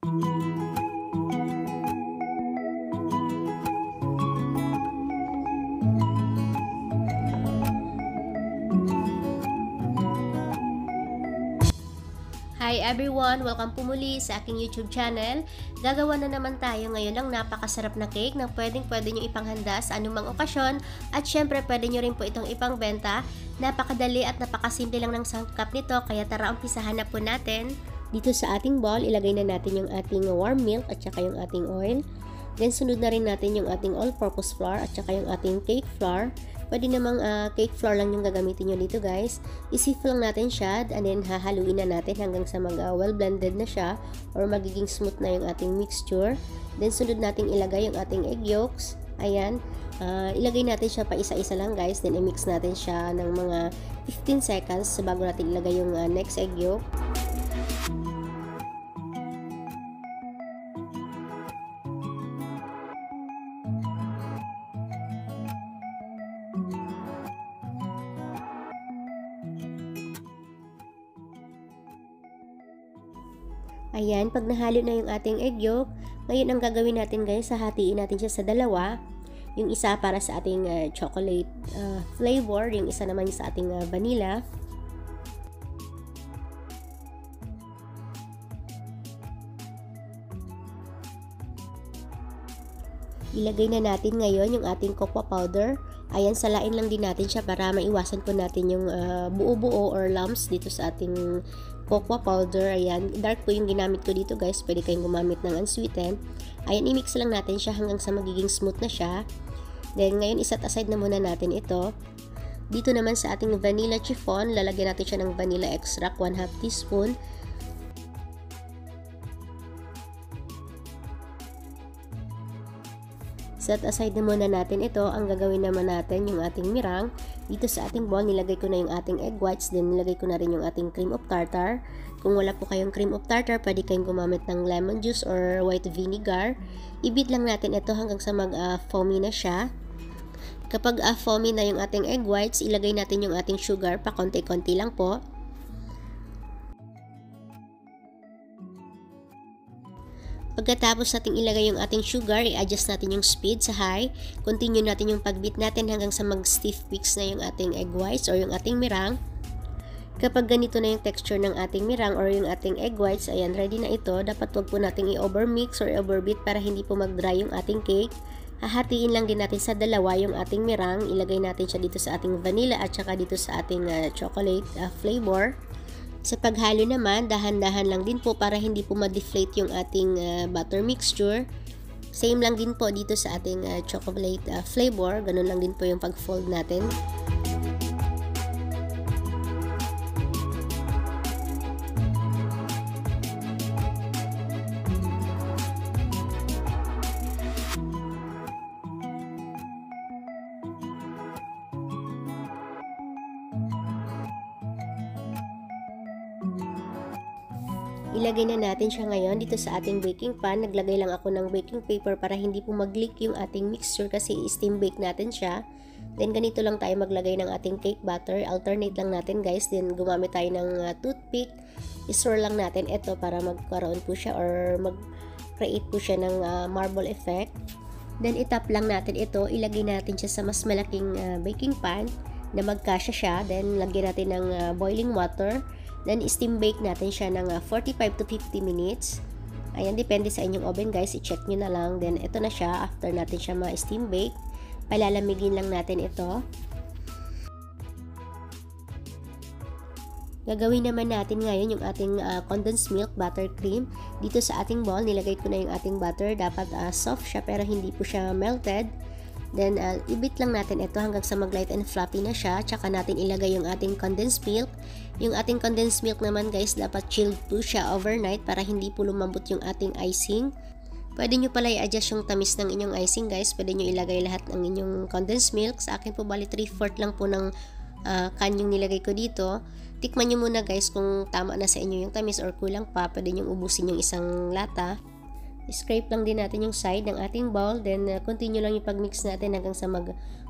Hi everyone! Welcome po muli sa aking YouTube channel. Gagawa na naman tayo ngayon ng napakasarap na cake na pwedeng-pwede nyo ipanghanda sa anumang okasyon at syempre pwede nyo rin po itong ipangbenta. Napakadali at napakasimple lang ng sangkap nito kaya tara umpisahan na po natin. Dito sa ating bowl, ilagay na natin yung ating warm milk at saka yung ating oil. Then sunod na rin natin yung ating all-purpose flour at saka yung ating cake flour. Pwede namang cake flour lang yung gagamitin nyo dito guys. Isip lang natin siya and then hahaluin na natin hanggang sa well blended na siya or magiging smooth na yung ating mixture. Then sunod natin ilagay yung ating egg yolks. Ayan. Ilagay natin siya pa isa-isa lang guys. Then i-mix natin siya ng mga 15 seconds bago natin ilagay yung next egg yolk. Ayan, pag nahalo na yung ating egg yolk, ngayon ang gagawin natin guys, hahatiin natin siya sa dalawa. Yung isa para sa ating chocolate flavor, yung isa naman sa ating vanilla. Ilagay na natin ngayon yung ating cocoa powder. Ayan, salain lang din natin siya para maiwasan po natin yung buo-buo or lumps dito sa ating cocoa powder. Ayan, dark po yung ginamit ko dito guys. Pwede kayong gumamit ng unsweetened. Ayan, i-mix lang natin siya hanggang sa magiging smooth na siya. Then, ngayon iset aside na muna natin ito. Dito naman sa ating vanilla chiffon, lalagyan natin siya ng vanilla extract, 1/2 teaspoon. Set aside na muna natin ito. Ang gagawin naman natin yung ating mirang. Dito sa ating bowl, nilagay ko na yung ating egg whites. Then nilagay ko na rin yung ating cream of tartar. Kung wala po kayong cream of tartar, pwede kayong gumamit ng lemon juice or white vinegar. I-beat lang natin ito hanggang sa mag-foamy na siya. Kapag foamy na yung ating egg whites, ilagay natin yung ating sugar. Pa konti-konti lang po. Pagkatapos natin ilagay yung ating sugar, i-adjust natin yung speed sa high. Continue natin yung pag-beat natin hanggang sa mag-stiff mix na yung ating egg whites or yung ating mirang. Kapag ganito na yung texture ng ating mirang or yung ating egg whites, ayan, ready na ito. Dapat wag po nating i-overmix or overbeat para hindi po mag-dry yung ating cake. Hahatiin lang din natin sa dalawa yung ating mirang. Ilagay natin siya dito sa ating vanilla at saka dito sa ating chocolate flavor. Sa paghalo naman, dahan-dahan lang din po para hindi po ma-deflate yung ating butter mixture. Same lang din po dito sa ating chocolate flavor. Ganun lang din po yung pag-fold natin. Ilagay na natin siya ngayon dito sa ating baking pan. Naglagay lang ako ng baking paper para hindi po mag-leak yung ating mixture kasi steam bake natin siya. Then ganito lang tayo maglagay ng ating cake batter. Alternate lang natin guys. Then gumamit tayo ng toothpick. I-swirl lang natin ito para magkaroon po siya or mag-create po siya ng marble effect. Then itap lang natin ito. Ilagay natin siya sa mas malaking baking pan na magkasya siya. Then lagyan natin ng boiling water. Then, steam bake natin siya ng 45 to 50 minutes. Ayan, depende sa inyong oven guys. I-check nyo na lang. Then, ito na siya. After natin siya ma-steam bake, palalamigin lang natin ito. Gagawin naman natin ngayon yung ating condensed milk buttercream. Dito sa ating bowl, nilagay ko na yung ating butter. Dapat soft siya pero hindi po siya melted. Then, i-beat lang natin ito hanggang sa mag-light and fluffy na siya. Tsaka natin ilagay yung ating condensed milk. Yung ating condensed milk naman guys, dapat chilled po siya overnight para hindi po lumambot yung ating icing. Pwede nyo pala i-adjust yung tamis ng inyong icing guys. Pwede nyo ilagay lahat ng inyong condensed milk. Sa akin po bali 3/4 lang po ng can yung nilagay ko dito. Tikman nyo muna guys kung tama na sa inyo yung tamis or kulang pa. Pwede nyo ubusin yung isang lata. Scrape lang din natin yung side ng ating bowl. Then, continue lang yung pag-mix natin hanggang sa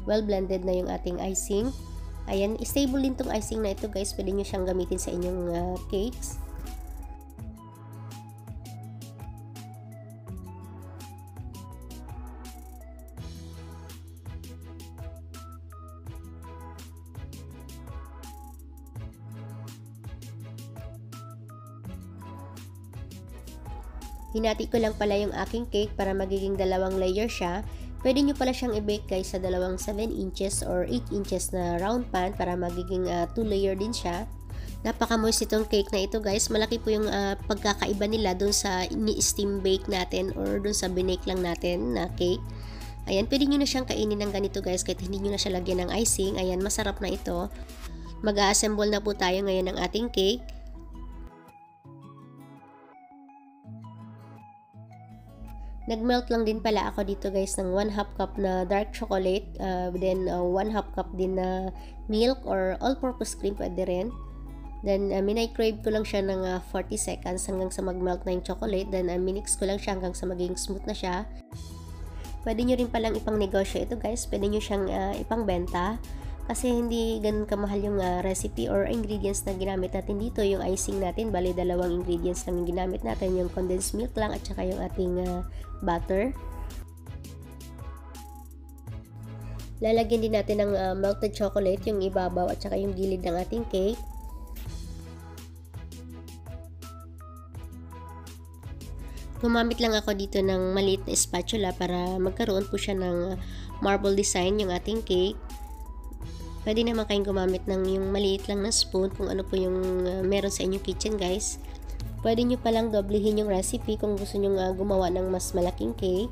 well blended na yung ating icing. Ayan, stable din tong icing na ito guys. Pwede nyo siyang gamitin sa inyong cakes. Hinati ko lang pala yung aking cake para magiging 2 layer siya. Pwede nyo pala siyang i-bake guys sa 7 inches or 8 inches na round pan para magiging 2 layer din siya. Napaka-moist itong cake na ito guys. Malaki po yung pagkakaiba nila dun sa ni-steam bake natin or dun sa binake lang natin na cake. Ayan, pwede nyo na siyang kainin ng ganito guys kahit hindi nyo na siya lagyan ng icing. Ayan, masarap na ito. Mag-a-assemble na po tayo ngayon ng ating cake. Nag-melt lang din pala ako dito guys ng 1/2 cup na dark chocolate. Then 1/2 cup din na milk or all-purpose cream pwede rin. Then, minay-crave ko lang siya ng 40 seconds hanggang sa mag-melt na yung chocolate. Then, minix ko lang siya hanggang sa maging smooth na siya. Pwede nyo rin palang ipang-negosyo ito guys. Pwede nyo siyang ipang-benta. Kasi hindi ganun kamahal yung recipe or ingredients na ginamit natin dito. Yung icing natin, bali 2 ingredients lang yung ginamit natin. Yung condensed milk lang at saka yung ating butter. Lalagyan din natin ng melted chocolate, yung ibabaw at saka yung gilid ng ating cake. Gumamit lang ako dito ng maliit na spatula para magkaroon po siya ng marble design yung ating cake. Pwede naman kayong gumamit ng yung maliit lang na spoon kung ano po yung meron sa inyong kitchen guys. Pwede nyo palang doblehin yung recipe kung gusto nyo gumawa ng mas malaking cake.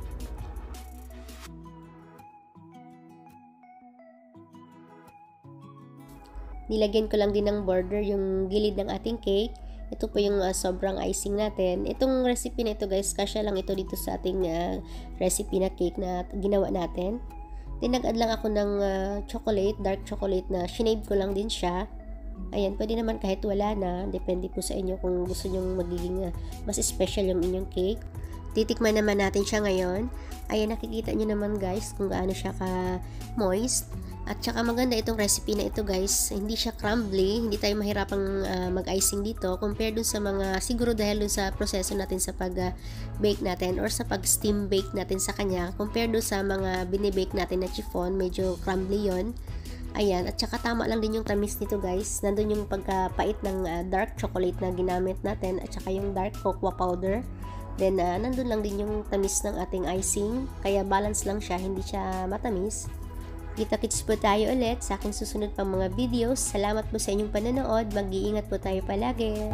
Nilagyan ko lang din ng border yung gilid ng ating cake. Ito po yung sobrang icing natin. Itong recipe na ito guys, kasya lang ito dito sa ating recipe na cake na ginawa natin. Then nag-add lang ako ng chocolate, dark chocolate na shinade ko lang din siya. Ayan, pwede naman kahit wala na. Depende po sa inyo kung gusto nyo magiging mas special yung inyong cake. Titikman naman natin siya ngayon. Ayan, nakikita nyo naman guys kung gaano siya ka-moist. At saka maganda itong recipe na ito guys. Hindi siya crumbly. Hindi tayo mahirapang mag-icing dito. Compare dun sa mga, siguro dahil dun sa proseso natin sa pag-bake natin or sa pag-steam bake natin sa kanya. Compare dun sa mga binibake natin na chiffon. Medyo crumbly yon. Ayan. At saka tama lang din yung tamis nito guys. Nandun yung pagkapait ng dark chocolate na ginamit natin. At saka yung dark cocoa powder. Then, nandun lang din yung tamis ng ating icing. Kaya balance lang siya. Hindi siya matamis. Kita-kits po tayo ulit sa aking susunod pang mga videos. Salamat po sa inyong panonood. Mag-iingat po tayo palagi.